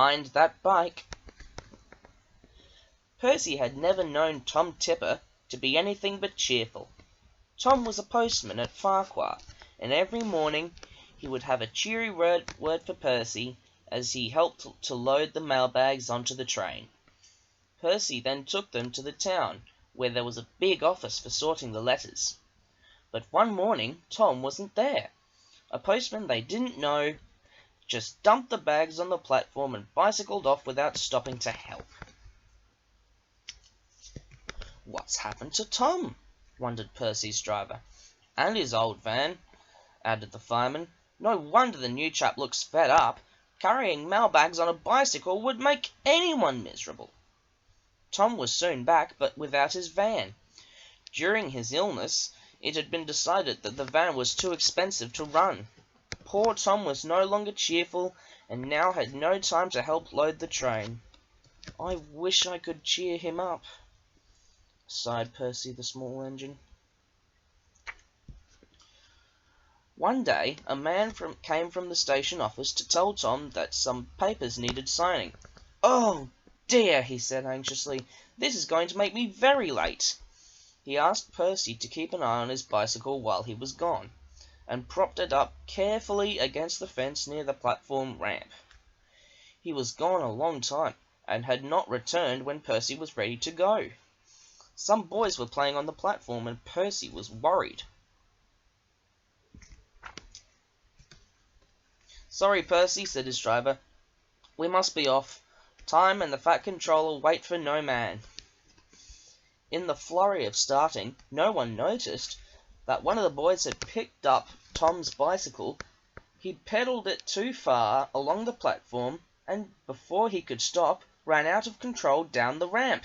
find that bike." Percy had never known Tom Tipper to be anything but cheerful. Tom was a postman at Farquhar, and every morning he would have a cheery word for Percy as he helped to load the mailbags onto the train. Percy then took them to the town, where there was a big office for sorting the letters. But one morning Tom wasn't there. A postman they didn't know just dumped the bags on the platform and bicycled off without stopping to help. "What's happened to Tom?" wondered Percy's driver. "And his old van," added the fireman. "No wonder the new chap looks fed up. Carrying mailbags on a bicycle would make anyone miserable." Tom was soon back, but without his van. During his illness, it had been decided that the van was too expensive to run. Poor Tom was no longer cheerful, and now had no time to help load the train. "I wish I could cheer him up," sighed Percy the Small Engine. One day a man came from the station office to tell Tom that some papers needed signing. "Oh dear," he said anxiously, "this is going to make me very late." He asked Percy to keep an eye on his bicycle while he was gone, and propped it up carefully against the fence near the platform ramp. He was gone a long time, and had not returned when Percy was ready to go. Some boys were playing on the platform, and Percy was worried. "Sorry, Percy," said his driver. "We must be off. Time and the Fat Controller wait for no man." In the flurry of starting, no one noticed that one of the boys had picked up Tom's bicycle. He'd pedalled it too far along the platform, and before he could stop, ran out of control down the ramp.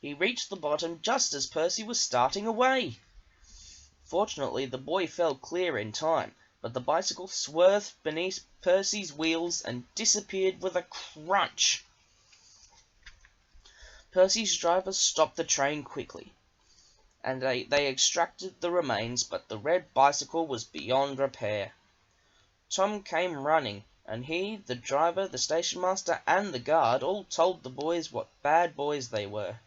He reached the bottom just as Percy was starting away. Fortunately, the boy fell clear in time, but the bicycle swerved beneath Percy's wheels and disappeared with a crunch. Percy's driver stopped the train quickly, and they extracted the remains, but the red bicycle was beyond repair. Tom came running, and he, the driver, the station master, and the guard all told the boys what bad boys they were.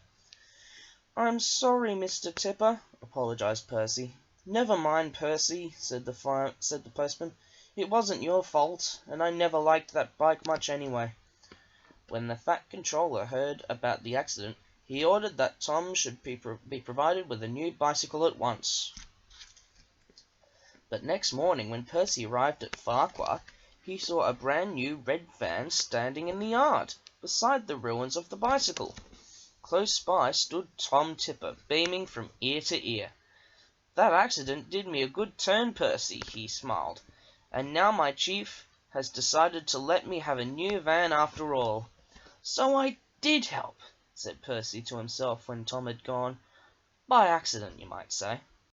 "I'm sorry, Mr. Tipper," apologized Percy. "Never mind, Percy," said the postman. "It wasn't your fault, and I never liked that bike much anyway." When the Fat Controller heard about the accident, he ordered that Tom should be provided with a new bicycle at once. But next morning, when Percy arrived at Farquhar, he saw a brand new red van standing in the yard, beside the ruins of the bicycle. Close by stood Tom Tipper, beaming from ear to ear. "That accident did me a good turn, Percy," he smiled, "and now my chief has decided to let me have a new van after all." "So I did help," said Percy to himself when Tom had gone. "By accident, you might say."